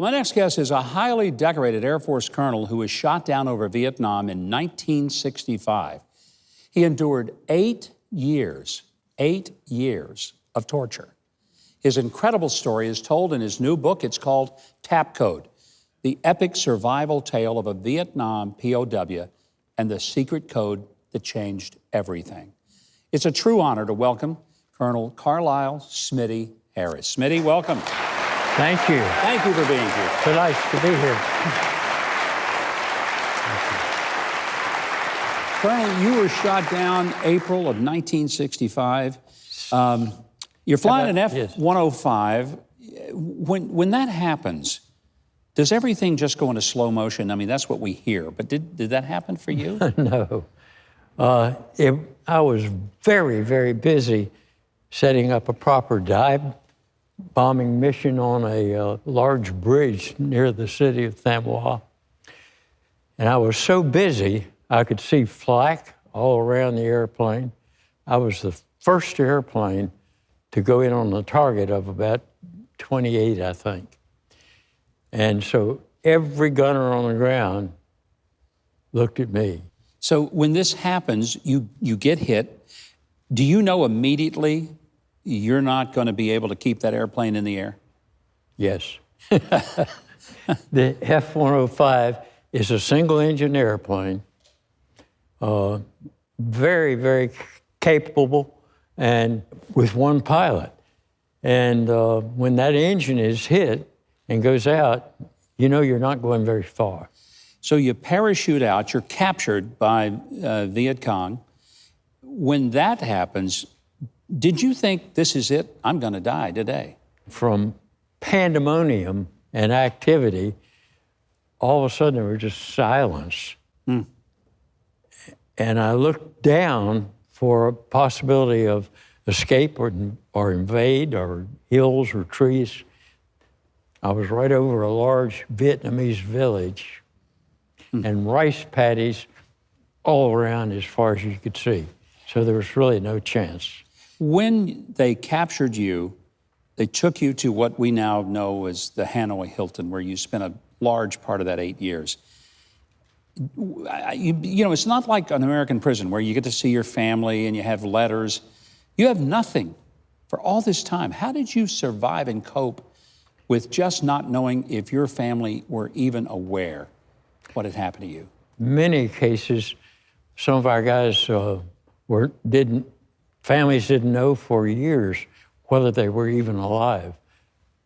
Well, my next guest is a highly decorated Air Force colonel who was shot down over Vietnam in 1965. He endured 8 years of torture. His incredible story is told in his new book. It's called Tap Code, the epic survival tale of a Vietnam POW and the secret code that changed everything. It's a true honor to welcome Colonel Carlisle Smitty Harris. Smitty, welcome. Thank you. Thank you for being here. So nice to be here. Colonel, you were shot down April of 1965. You're flying an F-105. When that happens, does everything just go into slow motion? I mean, that's what we hear, but did that happen for you? No. I was very, very busy setting up a proper dive bombing mission on a large bridge near the city of Than Hoa. And I was so busy, I could see flak all around the airplane. I was the first airplane to go in on the target of about 28, I think. And so every gunner on the ground looked at me. So when this happens, you get hit. Do you know immediately you're not going to be able to keep that airplane in the air? Yes. The F-105 is a single-engine airplane, very, very capable, and with one pilot. And when that engine is hit and goes out, you know you're not going very far. So you parachute out, you're captured by Viet Cong. When that happens, did you think, this is it, I'm going to die today? From pandemonium and activity, all of a sudden there was just silence. And I looked down for a possibility of escape or invade or hills or trees. I was right over a large Vietnamese village and rice paddies all around as far as you could see. So there was really no chance. When they captured you, they took you to what we now know as the Hanoi Hilton, where you spent a large part of that 8 years. You know, it's not like an American prison where you get to see your family and you have letters. You have nothing for all this time. How did you survive and cope with just not knowing if your family were even aware what had happened to you? Many cases, some of our guys families didn't know for years whether they were even alive.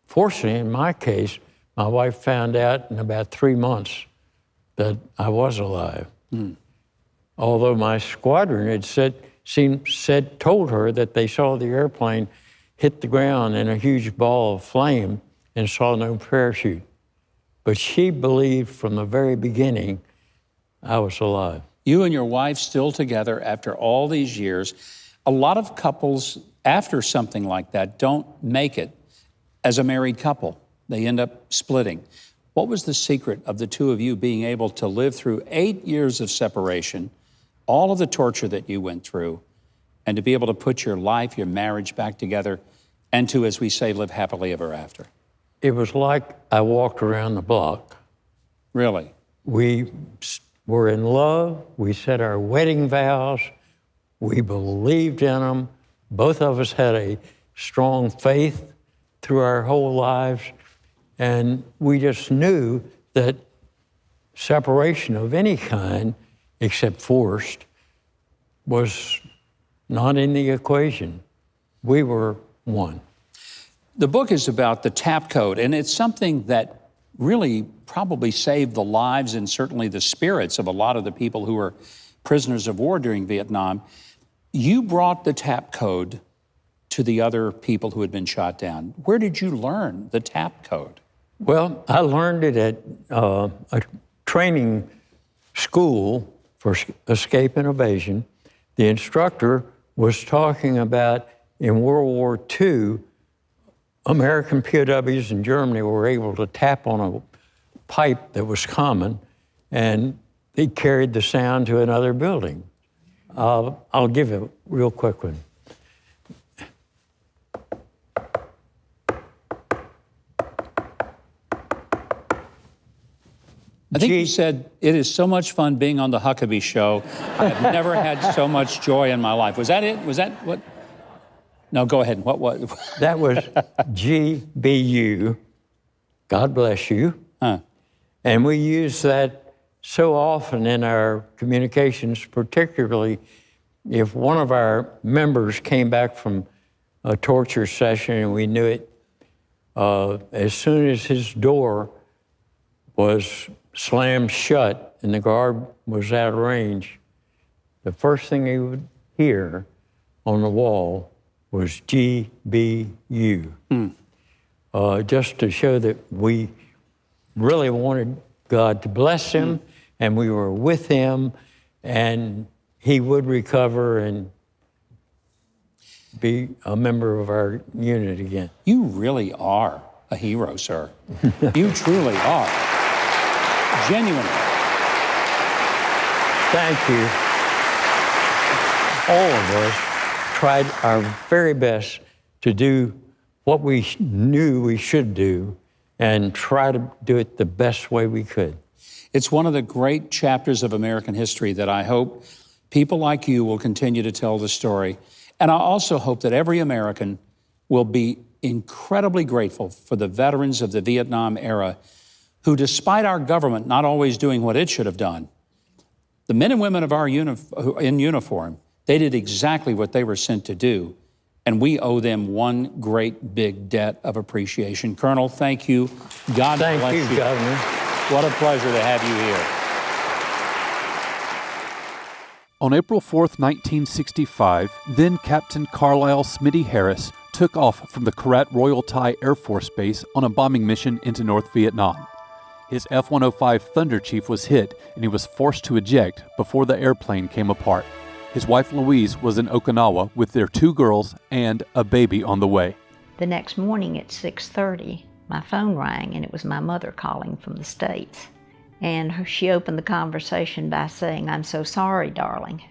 Fortunately, in my case, my wife found out in about 3 months that I was alive. Although my squadron had told her that they saw the airplane hit the ground in a huge ball of flame and saw no parachute. But she believed from the very beginning I was alive. You and your wife still together after all these years. A lot of couples, after something like that, don't make it as a married couple. They end up splitting. What was the secret of the two of you being able to live through 8 years of separation, all of the torture that you went through, and to be able to put your life, your marriage back together, and to, as we say, live happily ever after? It was like I walked around the block. Really? We were in love. We said our wedding vows. We believed in them. Both of us had a strong faith through our whole lives. And we just knew that separation of any kind, except forced, was not in the equation. We were one. The book is about the TAP code, and it's something that really probably saved the lives and certainly the spirits of a lot of the people who were prisoners of war during Vietnam. You brought the TAP code to the other people who had been shot down. Where did you learn the TAP code? Well, I learned it at a training school for escape and evasion. The instructor was talking about in World War II, American POWs in Germany were able to tap on a pipe that was common, and they carried the sound to another building. I'll give a real quick one. I think you said, it is so much fun being on the Huckabee Show. I've never had so much joy in my life. Was that it? Was that what? No, go ahead. What was? That was GBU, God bless you. Huh. And we use that so often in our communications, particularly if one of our members came back from a torture session and we knew it, as soon as his door was slammed shut and the guard was out of range, the first thing he would hear on the wall was GBU. Just to show that we really wanted God to bless him, and we were with him, and he would recover and be a member of our unit again. You really are a hero, sir. You truly are. Genuinely. Thank you. All of us tried our very best to do what we knew we should do and try to do it the best way we could. It's one of the great chapters of American history that I hope people like you will continue to tell the story. And I also hope that every American will be incredibly grateful for the veterans of the Vietnam era who, despite our government not always doing what it should have done, the men and women of our in uniform, they did exactly what they were sent to do. And we owe them one great big debt of appreciation. Colonel, thank you. God bless you. Thank you, Governor. What a pleasure to have you here. On April 4th, 1965, then Captain Carlisle Smitty Harris took off from the Korat Royal Thai Air Force Base on a bombing mission into North Vietnam. His F-105 Thunder Chief was hit, and he was forced to eject before the airplane came apart. His wife Louise was in Okinawa with their 2 girls and a baby on the way. The next morning at 6:30, my phone rang, and it was my mother calling from the States. And she opened the conversation by saying, "I'm so sorry, darling."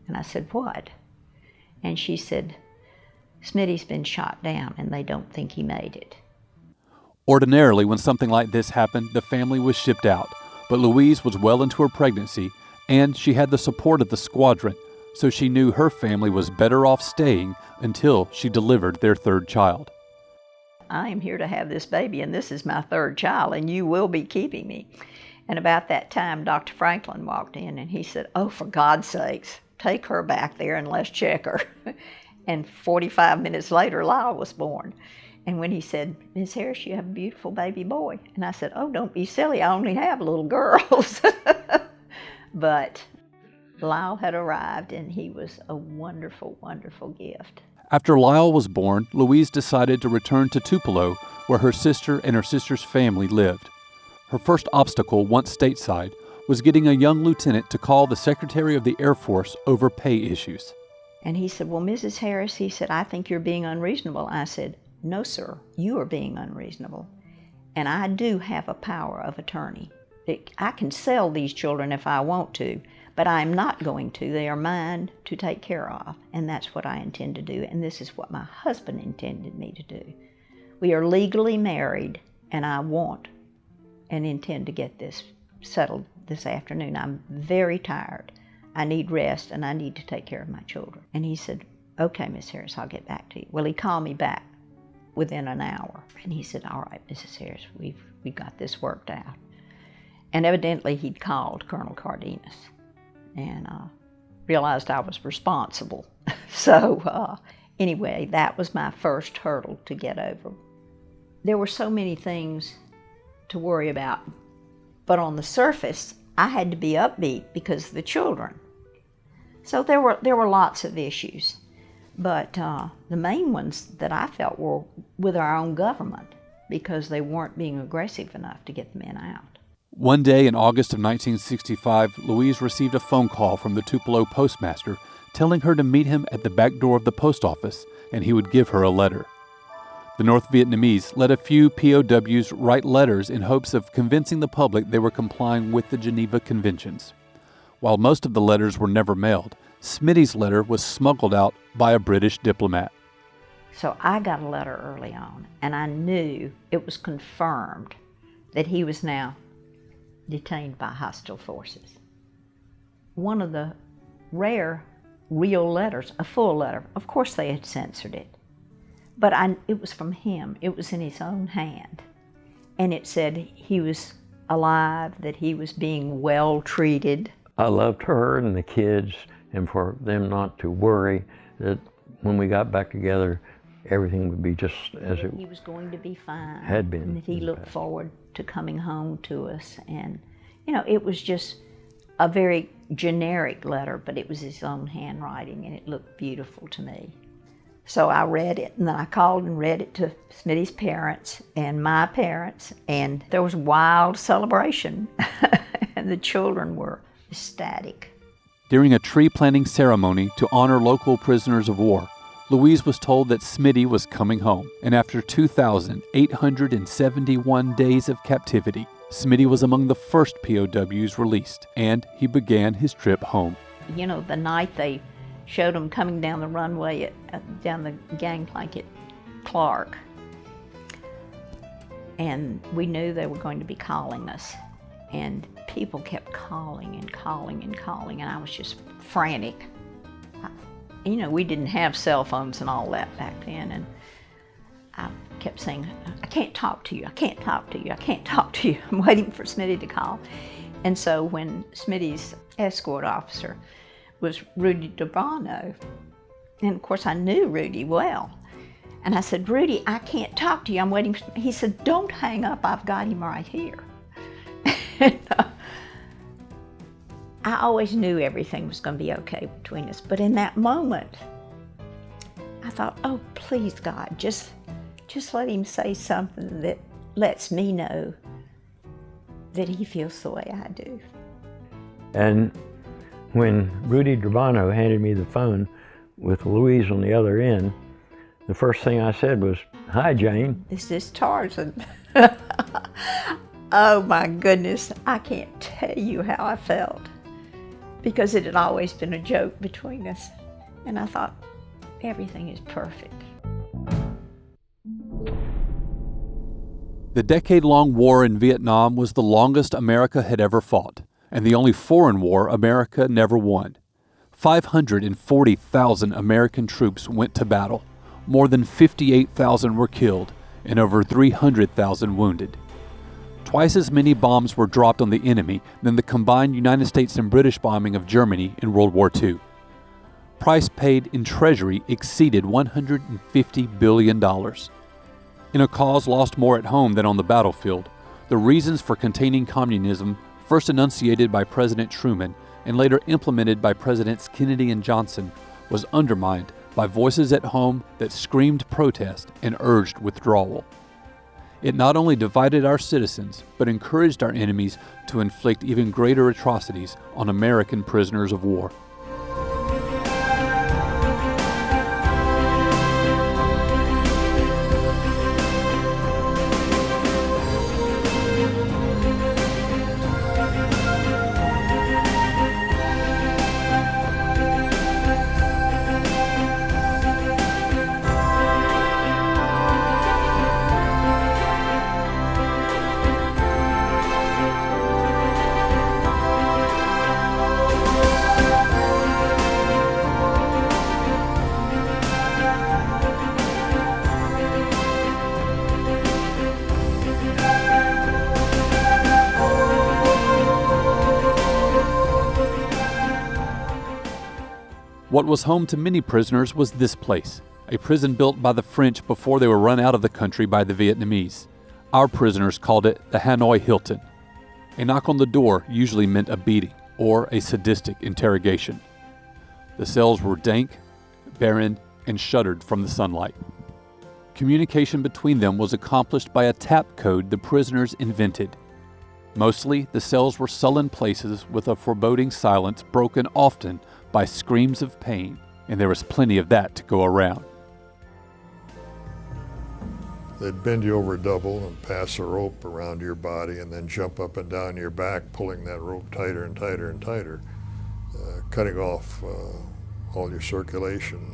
And I said, "What?" And she said, "Smitty's been shot down, and they don't think he made it." Ordinarily, when something like this happened, the family was shipped out. But Louise was well into her pregnancy, and she had the support of the squadron, so she knew her family was better off staying until she delivered their 3rd child. "I am here to have this baby, and this is my 3rd child, and you will be keeping me." And about that time, Dr. Franklin walked in, and he said, "Oh, for God's sakes, take her back there and let's check her." And 45 minutes later, Lyle was born. And when he said, "Miss Harris, you have a beautiful baby boy." And I said, "Oh, don't be silly, I only have little girls." But Lyle had arrived, and he was a wonderful, wonderful gift. After Lyle was born, Louise decided to return to Tupelo, where her sister and her sister's family lived. Her first obstacle, once stateside, was getting a young lieutenant to call the Secretary of the Air Force over pay issues. And he said, "Well, Mrs. Harris," he said, "I think you're being unreasonable." I said, "No, sir, you are being unreasonable. And I do have a power of attorney. I can sell these children if I want to, but I'm not going to. They are mine to take care of, and that's what I intend to do, and this is what my husband intended me to do. We are legally married, and I want and intend to get this settled this afternoon. I'm very tired. I need rest, and I need to take care of my children." And he said, "Okay, Miss Harris, I'll get back to you." Well, he called me back within an hour, and he said, "All right, Mrs. Harris, we've got this worked out." And evidently he'd called Colonel Cardenas and realized I was responsible. So anyway, that was my first hurdle to get over. There were so many things to worry about, but on the surface, I had to be upbeat because of the children. So there were lots of issues, but the main ones that I felt were with our own government because they weren't being aggressive enough to get the men out. One day in August of 1965, Louise received a phone call from the Tupelo postmaster telling her to meet him at the back door of the post office and he would give her a letter. The North Vietnamese let a few POWs write letters in hopes of convincing the public they were complying with the Geneva Conventions. While most of the letters were never mailed, Smitty's letter was smuggled out by a British diplomat. So I got a letter early on, and I knew it was confirmed that he was now detained by hostile forces. One of the rare real letters, a full letter, of course they had censored it, but it was from him. It was in his own hand. And it said he was alive, that he was being well treated. I loved her and the kids, and for them not to worry that when we got back together, everything would be just as it He was going to be fine. had been. And that he looked forward to coming home to us. And, you know, it was just a very generic letter, but it was his own handwriting, and it looked beautiful to me. So I read it, and then I called and read it to Smitty's parents and my parents, and there was wild celebration, and the children were ecstatic. During a tree planting ceremony to honor local prisoners of war, Louise was told that Smitty was coming home, and after 2,871 days of captivity, Smitty was among the first POWs released, and he began his trip home. You know, the night they showed him coming down the runway, down the gangplank at Clark, and we knew they were going to be calling us, and people kept calling and calling and calling, and I was just frantic. You know, we didn't have cell phones and all that back then, and I kept saying, I can't talk to you, I can't talk to you, I can't talk to you. I'm waiting for Smitty to call. And so when Smitty's escort officer was Rudy Durbano, and of course I knew Rudy well, and I said, Rudy, I can't talk to you, I'm waiting for, he said, don't hang up, I've got him right here. And, I always knew everything was going to be okay between us, but in that moment, I thought, oh, please, God, just let him say something that lets me know that he feels the way I do. And when Rudy Durbano handed me the phone with Louise on the other end, the first thing I said was, hi, Jane. This is Tarzan. Oh, my goodness, I can't tell you how I felt, because it had always been a joke between us. And I thought, everything is perfect. The decade-long war in Vietnam was the longest America had ever fought, and the only foreign war America never won. 540,000 American troops went to battle. More than 58,000 were killed, and over 300,000 wounded. Twice as many bombs were dropped on the enemy than the combined United States and British bombing of Germany in World War II. Price paid in Treasury exceeded $150 billion. In a cause lost more at home than on the battlefield, the reasons for containing communism, first enunciated by President Truman and later implemented by Presidents Kennedy and Johnson, was undermined by voices at home that screamed protest and urged withdrawal. It not only divided our citizens, but encouraged our enemies to inflict even greater atrocities on American prisoners of war. What was home to many prisoners was this place, a prison built by the French before they were run out of the country by the Vietnamese. Our prisoners called it the Hanoi Hilton. A knock on the door usually meant a beating or a sadistic interrogation. The cells were dank, barren, and shuttered from the sunlight. Communication between them was accomplished by a tap code the prisoners invented. Mostly, the cells were sullen places with a foreboding silence broken often by screams of pain, and there was plenty of that to go around. They'd bend you over double and pass a rope around your body and then jump up and down your back, pulling that rope tighter and tighter and tighter, cutting off all your circulation.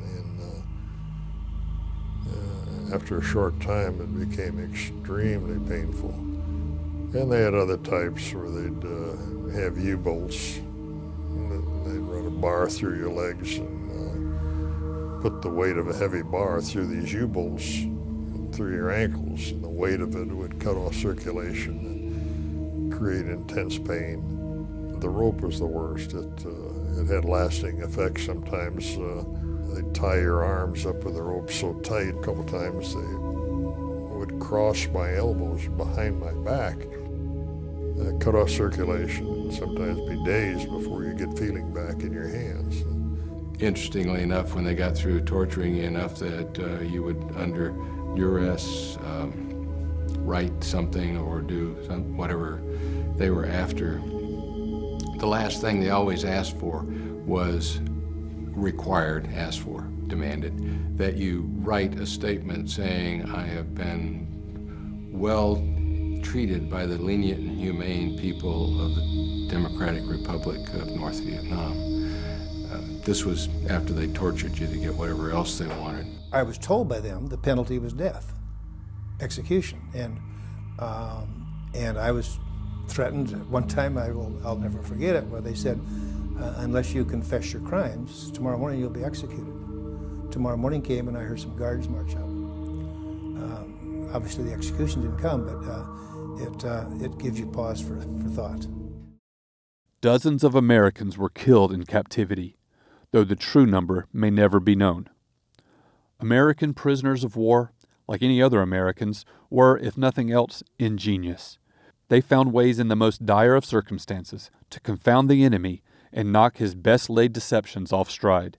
And after a short time, it became extremely painful. And they had other types where they'd have U-bolts. They'd run a bar through your legs and put the weight of a heavy bar through these U-bolts through your ankles, and the weight of it would cut off circulation and create intense pain. The rope was the worst. It had lasting effects sometimes. They'd tie your arms up with the rope so tight. A couple times they would cross my elbows behind my back, cut off circulation, and sometimes be days before you get feeling back in your hands. Interestingly enough, when they got through torturing you enough that you would, under duress, write something or do whatever they were after, the last thing they always asked for was demanded, that you write a statement saying, I have been well treated by the lenient and humane people of the Democratic Republic of North Vietnam. This was after they tortured you to get whatever else they wanted. I was told by them the penalty was death, execution, and I was threatened. One time, I'll never forget it, where they said, unless you confess your crimes, tomorrow morning you'll be executed. Tomorrow morning came and I heard some guards march out. Obviously the execution didn't come, but it gives you pause for thought. Dozens of Americans were killed in captivity, though the true number may never be known. American prisoners of war, like any other Americans, were, if nothing else, ingenious. They found ways in the most dire of circumstances to confound the enemy and knock his best-laid deceptions off stride,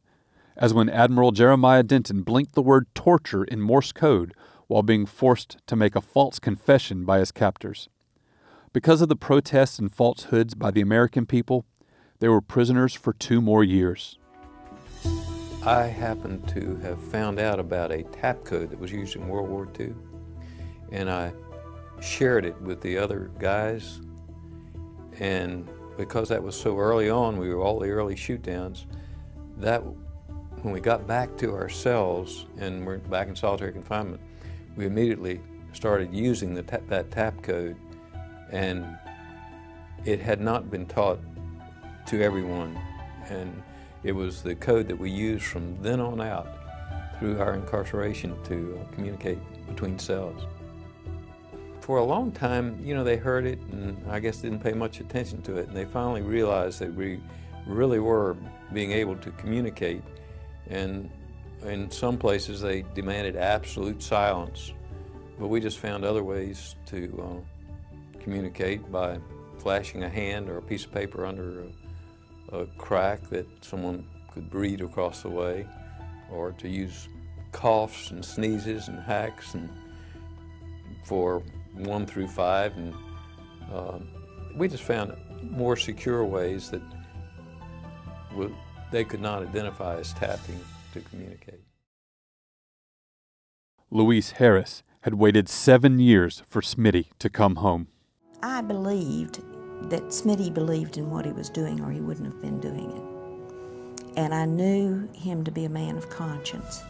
as when Admiral Jeremiah Denton blinked the word torture in Morse code while being forced to make a false confession by his captors. Because of the protests and falsehoods by the American people, they were prisoners for 2 more years. I happened to have found out about a tap code that was used in World War II, and I shared it with the other guys, and because that was so early on, we were all the early shoot-downs, that when we got back to our cells and we're back in solitary confinement, we immediately started using that tap code, and it had not been taught to everyone, and it was the code that we used from then on out through our incarceration to communicate between cells. For a long time, they heard it and I guess didn't pay much attention to it, and they finally realized that we really were being able to communicate, and in some places they demanded absolute silence, but we just found other ways to communicate by flashing a hand or a piece of paper under a crack that someone could breathe across the way, or to use coughs and sneezes and hacks and for 1 through 5, and we just found more secure ways that they could not identify as tapping to communicate. Louise Harris had waited 7 years for Smitty to come home. I believed that Smitty believed in what he was doing, or he wouldn't have been doing it. And I knew him to be a man of conscience.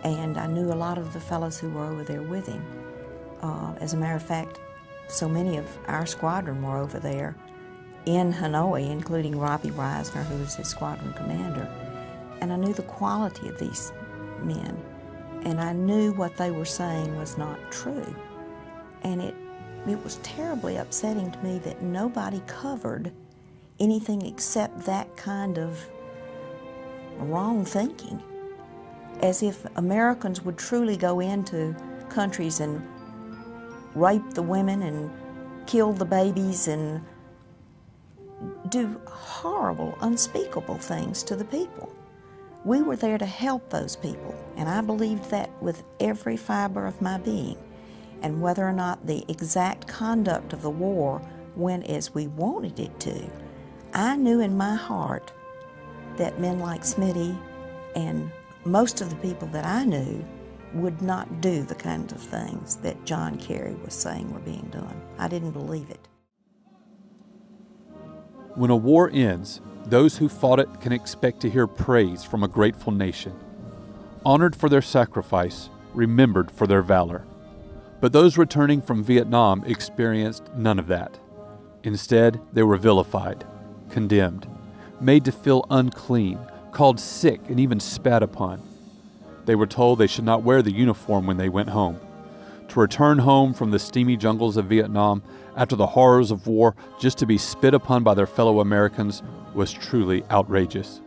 And I knew a lot of the fellows who were over there with him. As a matter of fact, so many of our squadron were over there in Hanoi, including Robbie Reisner, who was his squadron commander. And I knew the quality of these men. And I knew what they were saying was not true. And it was terribly upsetting to me that nobody covered anything except that kind of wrong thinking. As if Americans would truly go into countries and rape the women and kill the babies and do horrible, unspeakable things to the people. We were there to help those people, and I believed that with every fiber of my being. And whether or not the exact conduct of the war went as we wanted it to, I knew in my heart that men like Smitty and most of the people that I knew would not do the kinds of things that John Kerry was saying were being done. I didn't believe it. When a war ends, those who fought it can expect to hear praise from a grateful nation, honored for their sacrifice, remembered for their valor. But those returning from Vietnam experienced none of that. Instead, they were vilified, condemned, made to feel unclean, called sick, and even spat upon. They were told they should not wear the uniform when they went home. To return home from the steamy jungles of Vietnam after the horrors of war just to be spit upon by their fellow Americans was truly outrageous.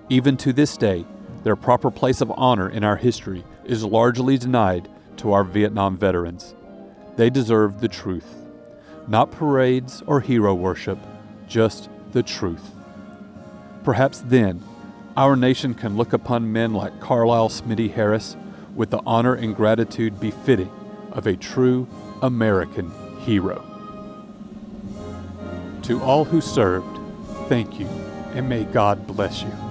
Even to this day, their proper place of honor in our history is largely denied to our Vietnam veterans. They deserve the truth. Not parades or hero worship, just the truth. Perhaps then, our nation can look upon men like Carlisle Smitty Harris with the honor and gratitude befitting of a true American hero. To all who served, thank you, and may God bless you.